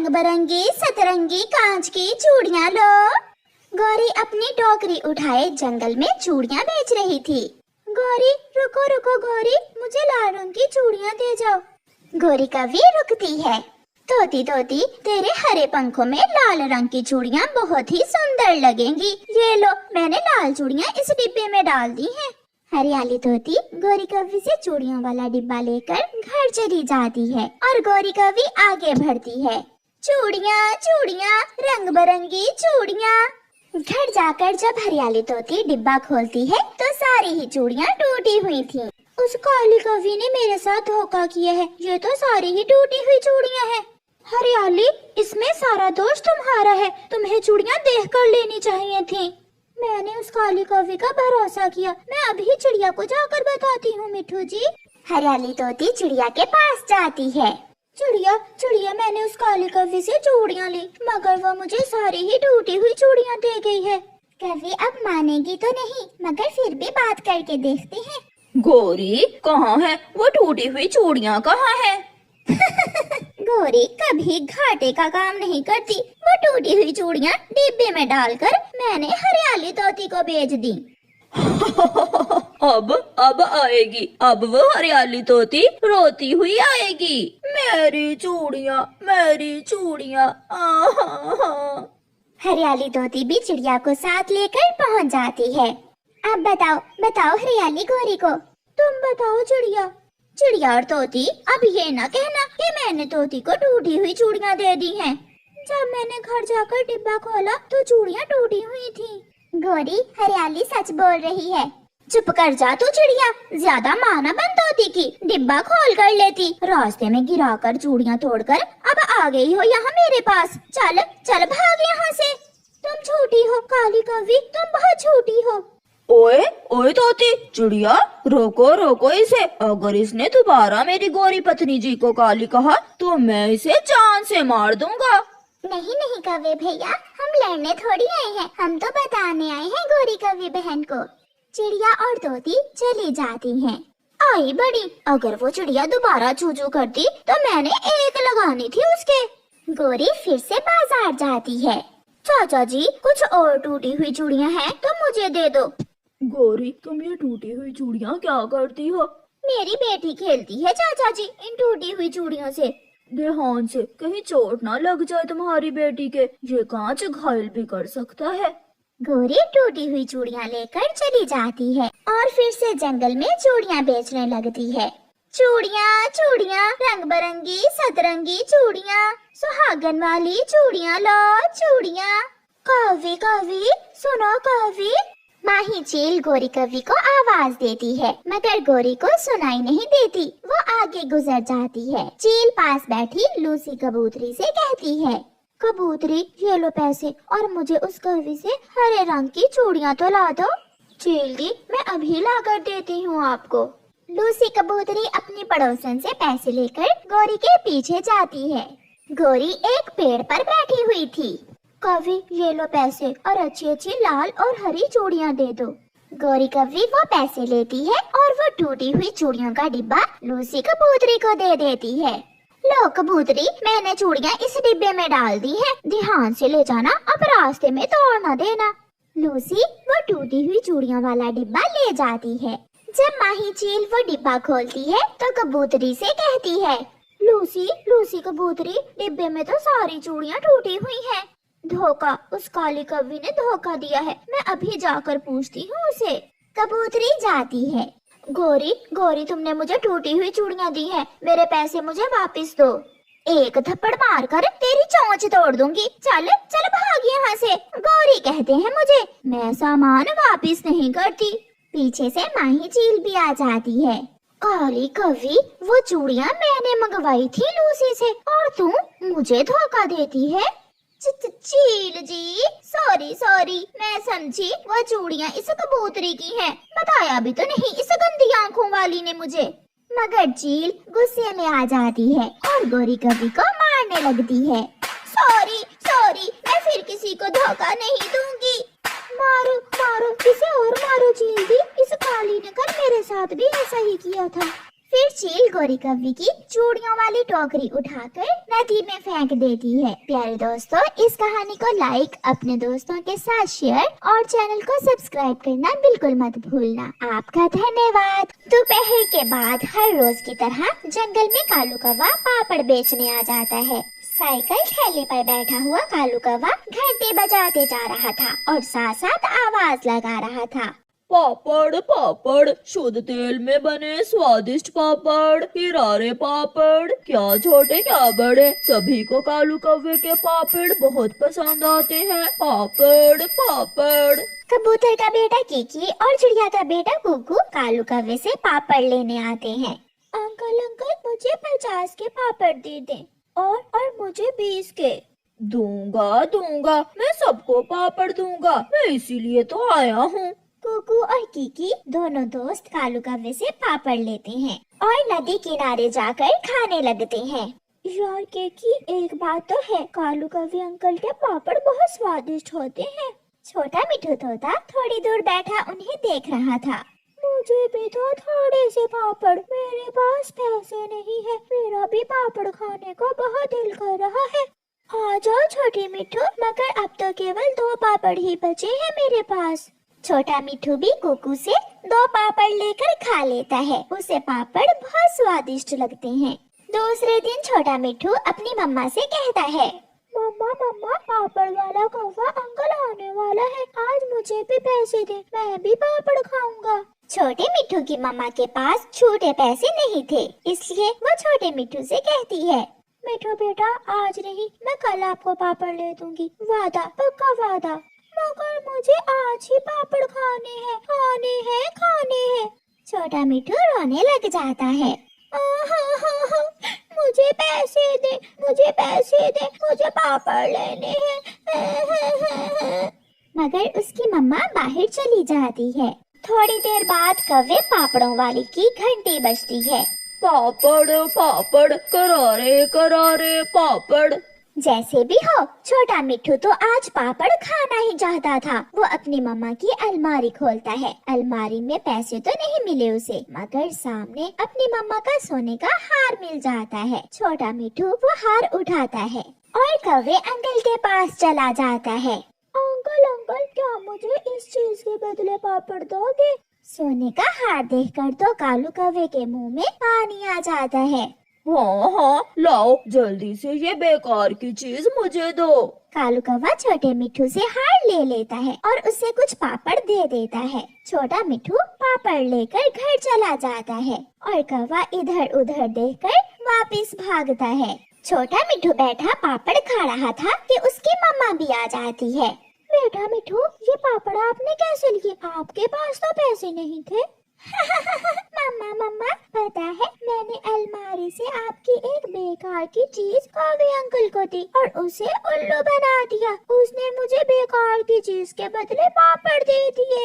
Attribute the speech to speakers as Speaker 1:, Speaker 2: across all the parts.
Speaker 1: रंग बिरंगी सतरंगी कांच की चूड़ियाँ लो। गौरी अपनी टोकरी उठाए जंगल में चूड़ियाँ बेच रही थी। गौरी रुको रुको गौरी, मुझे लाल रंग की चूड़ियाँ दे जाओ। गौरी कभी रुकती है। तोती तोती, तेरे हरे पंखों में लाल रंग की चूड़ियाँ बहुत ही सुंदर लगेंगी। ये लो, मैंने लाल चूड़ियाँ इस डिब्बे में डाल दी हैं। हरियाली तोती गौरी कव्वी से चूड़ियों वाला डिब्बा लेकर घर चली जाती है और गौरी कव्वी आगे बढ़ती है। चूड़ियाँ चूड़ियाँ रंग बिरंगी चूड़ियाँ। घर जाकर जब हरियाली तोती डिब्बा खोलती है तो सारी ही चूड़ियाँ टूटी हुई थीं। उस काली कव्वी ने मेरे साथ धोखा किया है, ये तो सारी ही टूटी हुई चूड़ियाँ हैं। हरियाली, इसमें सारा दोष तुम्हारा है, तुम्हें चूड़ियाँ देख कर लेनी चाहिए थी। मैंने उस काली कव्वी का भरोसा किया, मैं अभी चिड़िया को जाकर बताती हूँ मिठू जी। हरियाली तोती चिड़िया के पास जाती है। चिड़िया चिड़िया, मैंने उस काली कव्वी से चूड़ियाँ ली, मगर वो मुझे सारी ही टूटी हुई चूड़ियाँ दे गई है। कव्वी अब मानेगी तो नहीं, मगर फिर भी बात करके देखते हैं।
Speaker 2: गौरी, कहाँ है वो टूटी हुई चूड़ियाँ, कहाँ है?
Speaker 1: गौरी कभी घाटे का काम नहीं करती। वो टूटी हुई चूड़ियाँ डिब्बे में डालकर मैंने हरियाली तोती को बेच दी।
Speaker 2: अब आएगी, अब वो हरियाली तोती रोती हुई आएगी। मेरी चूड़ियाँ, मेरी चूड़ियाँ।
Speaker 1: हरियाली तोती भी चिड़िया को साथ लेकर पहुँच जाती है। अब बताओ बताओ हरियाली गौरी को। तुम बताओ चिड़िया। चिड़िया और तोती, अब ये न कहना कि मैंने तोती को टूटी हुई चूड़ियाँ दे दी हैं। जब मैंने घर जाकर डिब्बा खोला तो चूड़ियाँ टूटी हुई थी। गौरी, हरियाली सच बोल रही है। चुप कर जा तू चिड़िया, ज्यादा माना बन तोती की। डिब्बा खोल कर लेती, रास्ते में गिराकर चूड़ियाँ तोड़कर अब आ गई हो यहाँ मेरे पास। चल चल भाग यहाँ से। तुम झूठी हो काली कव्वी, तुम बहुत झूठी हो।
Speaker 2: ओए ओए तोती, चिड़िया, रोको रोको इसे। अगर इसने दोबारा मेरी गौरी पत्नी जी को काली कहा तो मैं इसे जान से मार दूंगा।
Speaker 1: नहीं नहीं कव्वे भैया, हम लड़ने थोड़ी आए हैं, हम तो बताने आए हैं गौरी कव्वी बहन को। चिड़िया और तोती चली जाती हैं। आई बड़ी, अगर वो चिड़िया दोबारा चूचू करती तो मैंने एक लगानी थी उसके। गौरी फिर से बाजार जाती है। चाचा जी, कुछ और टूटी हुई चूड़ियाँ हैं तो मुझे दे दो।
Speaker 2: गौरी, तुम ये टूटी हुई चूड़ियाँ क्या करती हो?
Speaker 1: मेरी बेटी खेलती है चाचा जी इन टूटी हुई चूड़ियों से।
Speaker 2: ध्यान से, कहीं चोट ना लग जाए तुम्हारी बेटी के, ये कांच घायल भी कर सकता है।
Speaker 1: गौरी टूटी हुई चूड़ियाँ लेकर चली जाती है और फिर से जंगल में चूड़ियाँ बेचने लगती है। चूड़ियाँ चूड़ियाँ रंग बिरंगी सतरंगी चूड़ियाँ, सुहागन वाली चूड़ियाँ लो चूड़ियाँ। कव्वी कव्वी, सुनो कव्वी। माही चील गौरी कव्वी को आवाज देती है, मगर गौरी को सुनाई नहीं देती। वो आगे गुजर जाती है। चील पास बैठी लूसी कबूतरी से कहती है, कबूतरी, ये लो पैसे और मुझे उस कव्वी से हरे रंग की चूड़ियाँ तो ला दो। चील दी, मैं अभी ला कर देती हूँ आपको। लूसी कबूतरी अपनी पड़ोसन से पैसे लेकर गौरी के पीछे जाती है। गौरी एक पेड़ पर बैठी हुई थी। कव्वी, ये लो पैसे और अच्छी अच्छी लाल और हरी चूड़ियाँ दे दो। गौरी कव्वी वो पैसे लेती है और वो टूटी हुई चूड़ियों का डिब्बा लूसी कबूतरी को दे देती है। लो कबूतरी, मैंने चूड़ियाँ इस डिब्बे में डाल दी हैं, ध्यान से ले जाना, अब रास्ते में तोड़ न देना। लूसी वो टूटी हुई चूड़ियों वाला डिब्बा ले जाती है। जब माही चील वो डिब्बा खोलती है तो कबूतरी से कहती है, लूसी लूसी कबूतरी, डिब्बे में तो सारी चूड़ियाँ टूटी हुई हैं। धोखा, उस काली कव्वी ने धोखा दिया है, मैं अभी जाकर पूछती हूँ उसे। कबूतरी जाती है। गौरी गौरी, तुमने मुझे टूटी हुई चूड़ियाँ दी हैं, मेरे पैसे मुझे वापस दो। एक थप्पड़ मारकर तेरी चोंच तोड़ दूंगी। चल चल भाग यहाँ से। गौरी कहते हैं मुझे, मैं सामान वापस नहीं करती। पीछे से माही चील भी आ जाती है। काली कव्वी, वो चूड़ियाँ मैंने मंगवाई थी लूसी से और तुम मुझे धोखा देती है। चील जी, सॉरी सॉरी, मैं समझी वो चूड़ियाँ इस कबूतरी की हैं, बताया भी तो नहीं इस गंदी आंखों वाली ने मुझे। मगर चील गुस्से में आ जाती है और गौरी कव्वी को मारने लगती है। सॉरी सॉरी, मैं फिर किसी को धोखा नहीं दूंगी। मारो मारो, इसे और मारो चील दी, इस काली ने कल मेरे साथ भी ऐसा ही किया था। फिर चील गोरी कव्वी की चूड़ियों वाली टोकरी उठाकर नदी में फेंक देती है। प्यारे दोस्तों, इस कहानी को लाइक, अपने दोस्तों के साथ शेयर और चैनल को सब्सक्राइब करना बिल्कुल मत भूलना। आपका धन्यवाद। दोपहर के बाद हर रोज की तरह जंगल में कालू कौवा पापड़ बेचने आ जाता है। साइकिल ठेले पर बैठा हुआ कालू कौवा घंटे बजाते जा रहा था और साथ साथ आवाज लगा रहा था।
Speaker 2: पापड़ पापड़, शुद्ध तेल में बने स्वादिष्ट पापड़, किरारे पापड़, क्या छोटे क्या बड़े, सभी को कालू कौवे के पापड़ बहुत पसंद आते हैं। पापड़ पापड़।
Speaker 1: कबूतर का बेटा कीकी और चिड़िया का बेटा कुकू कालू कौवे से पापड़ लेने आते हैं। अंकल अंकल, मुझे 50 के पापड़ दे दें और मुझे 20 के।
Speaker 2: दूंगा दूंगा, मैं सबको पापड़ दूंगा, मैं इसीलिए तो आया हूँ।
Speaker 1: कुकू और कीकी दोनों दोस्त कालू कौवे से पापड़ लेते हैं और नदी किनारे जाकर खाने लगते हैं। यार कीकी, एक बात तो है, कालू कौवे अंकल के पापड़ बहुत स्वादिष्ट होते हैं। छोटा मिठू तोता थोड़ी दूर बैठा उन्हें देख रहा था। मुझे भी तो थोड़े से पापड़, मेरे पास पैसे नहीं है, मेरा भी पापड़ खाने को बहुत दिल कर रहा है। आ जाओ छोटे मिठू, मगर अब तो केवल 2 पापड़ ही बचे हैं मेरे पास। छोटा मिठू भी कुकू से 2 पापड़ लेकर खा लेता है। उसे पापड़ बहुत स्वादिष्ट लगते हैं। दूसरे दिन छोटा मिठू अपनी मम्मा से कहता है, मम्मा मम्मा, पापड़ वाला कौवा अंकल आने वाला है, आज मुझे भी पैसे दे, मैं भी पापड़ खाऊंगा। छोटे मिठू की मम्मा के पास छूटे पैसे नहीं थे, इसलिए वो छोटे मिठू से कहती है, मिठू बेटा, आज नहीं, मैं कल आपको पापड़ ले दूंगी, वादा, पक्का वादा। मगर मुझे आज ही पापड़ खाने हैं, खाने हैं, खाने हैं। छोटा मिठू रोने लग जाता है। मुझे पैसे दे, मुझे पैसे दे, मुझे पापड़ लेने हैं। मगर उसकी मम्मा बाहर चली जाती है। थोड़ी देर बाद कौवे पापड़ों वाली की घंटी बजती है।
Speaker 2: पापड़ पापड़, करारे करारे पापड़।
Speaker 1: जैसे भी हो, छोटा मिठू तो आज पापड़ खाना ही चाहता था। वो अपनी मम्मा की अलमारी खोलता है। अलमारी में पैसे तो नहीं मिले उसे, मगर सामने अपनी मम्मा का सोने का हार मिल जाता है। छोटा मिठू वो हार उठाता है और कौवे अंकल के पास चला जाता है। अंकल अंकल, क्या मुझे इस चीज के बदले पापड़ दोगे? सोने का हार देखकर तो कालू कौवे के मुंह में पानी आ जाता है।
Speaker 2: हाँ हाँ, लाओ जल्दी से ये बेकार की चीज मुझे दो।
Speaker 1: कालू कौवा छोटे मिठू से हार ले लेता है और उसे कुछ पापड़ दे देता है। छोटा मिठू पापड़ लेकर घर चला जाता है और कौवा इधर उधर देखकर वापस भागता है। छोटा मिठू बैठा पापड़ खा रहा था कि उसकी मम्मा भी आ जाती है। बेटा मिठू, ये पापड़ आपने कैसे लिए? आपके पास तो पैसे नहीं थे। मम्मा मम्मा, पता है, मैंने अलमारी से आपकी एक बेकार की चीज कौवे अंकल को दी और उसे उल्लू बना दिया। उसने मुझे बेकार की चीज के बदले पापड़ दे दिए।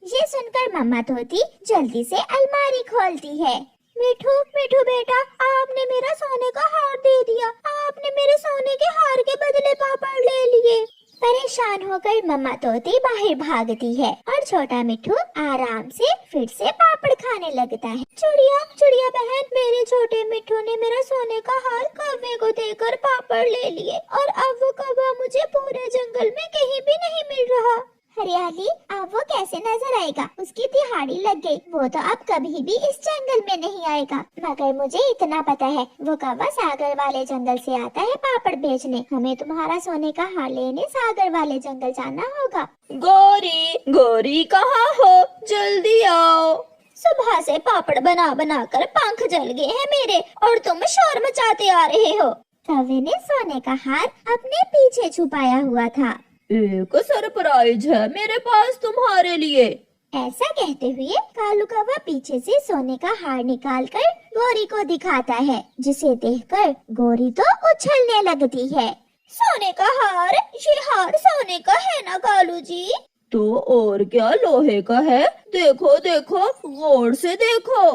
Speaker 1: ये सुनकर मम्मा तोती जल्दी से अलमारी खोलती है। मिठू मिठू बेटा, आपने मेरा सोने का हार दे दिया। आपने मेरे सोने के हार के बदले पापड़ ले लिए। परेशान होकर मम्मा तोती बाहर भागती है और छोटा मिठू आराम से फिर से पापड़ खाने लगता है। चिड़िया चिड़िया बहन, मेरे छोटे मिठू ने मेरा सोने का हार कौवे को देकर पापड़ ले लिए और अब वो कौवा मुझे पूरे जंगल में कहीं भी नहीं मिल रहा। हरियाली, अब वो कैसे नजर आएगा? उसकी दिहाड़ी लग गई, वो तो अब कभी भी इस जंगल में नहीं आएगा। मगर मुझे इतना पता है, वो कौवा सागर वाले जंगल से आता है पापड़ बेचने। हमें तुम्हारा सोने का हार लेने सागर वाले जंगल जाना होगा।
Speaker 2: गौरी गौरी, कहाँ हो? जल्दी आओ।
Speaker 1: सुबह से पापड़ बना बना कर पंख जल गए हैं मेरे और तुम शोर मचाते आ रहे हो। कौवे ने सोने का हार अपने पीछे छुपाया हुआ था।
Speaker 2: एक सरप्राइज है मेरे पास तुम्हारे लिए।
Speaker 1: ऐसा कहते हुए कालू कौवा पीछे से सोने का हार निकालकर गौरी को दिखाता है, जिसे देखकर गौरी तो उछलने लगती है। सोने का हार? ये हार सोने का है ना कालू जी?
Speaker 2: तो और क्या लोहे का है? देखो देखो, गौर से देखो।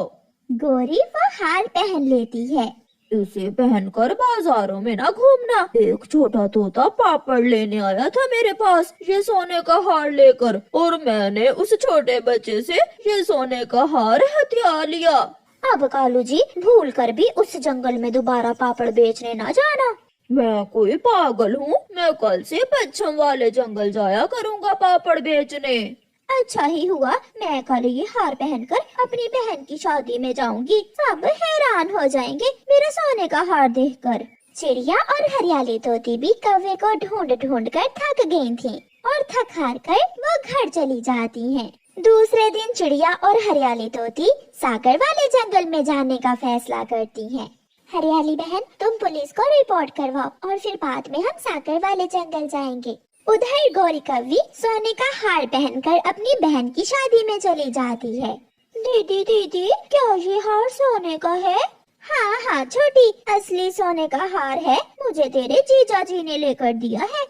Speaker 1: गौरी वो हार पहन लेती है।
Speaker 2: इसे पहनकर बाजारों में ना घूमना। एक छोटा तोता पापड़ लेने आया था मेरे पास ये सोने का हार लेकर, और मैंने उस छोटे बच्चे से ये सोने का हार हथिया लिया।
Speaker 1: अब कालू जी भूल कर भी उस जंगल में दोबारा पापड़ बेचने ना जाना।
Speaker 2: मैं कोई पागल हूँ? मैं कल से पच्छम वाले जंगल जाया करूँगा पापड़ बेचने।
Speaker 1: अच्छा ही हुआ, मैं कल ये हार पहनकर अपनी बहन की शादी में जाऊंगी। सब हैरान हो जाएंगे मेरा सोने का हार देखकर। चिड़िया और हरियाली तोती भी कौवे को ढूंढ ढूंढ कर थक गई थीं और थक हार कर वो घर चली जाती हैं। दूसरे दिन चिड़िया और हरियाली तोती सागर वाले जंगल में जाने का फैसला करती हैं। हरियाली बहन, तुम पुलिस को रिपोर्ट करवाओ और फिर बाद में हम सागर वाले जंगल जाएंगे। उधर गौरी कौवी सोने का हार पहनकर अपनी बहन की शादी में चली जाती है। दीदी दीदी, क्या ये हार सोने का है? हाँ हाँ छोटी, असली सोने का हार है, मुझे तेरे जीजा जी ने लेकर दिया है।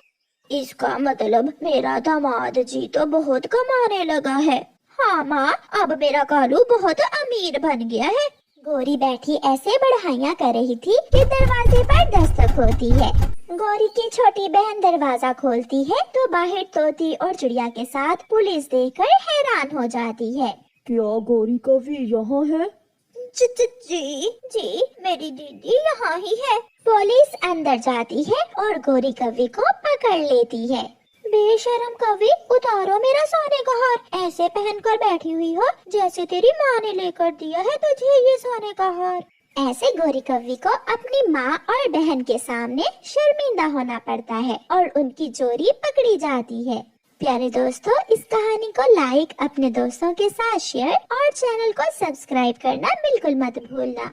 Speaker 1: इसका मतलब मेरा दामाद जी तो बहुत कमाने लगा है। हाँ माँ, अब मेरा कालू बहुत अमीर बन गया है। गौरी बैठी ऐसे बढ़ाइयाँ कर रही थी कि दरवाजे पर दस्तक होती है। गौरी की छोटी बहन दरवाजा खोलती है तो बाहर तोती और चिड़िया के साथ पुलिस देखकर हैरान हो जाती है।
Speaker 2: क्या गौरी कौवी यहाँ है?
Speaker 1: जी, मेरी दीदी यहाँ ही है। पुलिस अंदर जाती है और गौरी कौवी को पकड़ लेती है। बेशरम कौवी, उतारो मेरा सोने का हार। ऐसे पहनकर बैठी हुई हो जैसे तेरी माँ ने लेकर दिया है तुझे ये सोने का हार। ऐसे गौरी कौवी को अपनी माँ और बहन के सामने शर्मिंदा होना पड़ता है और उनकी चोरी पकड़ी जाती है। प्यारे दोस्तों, इस कहानी को लाइक, अपने दोस्तों के साथ शेयर और चैनल को सब्सक्राइब करना बिल्कुल मत भूलना।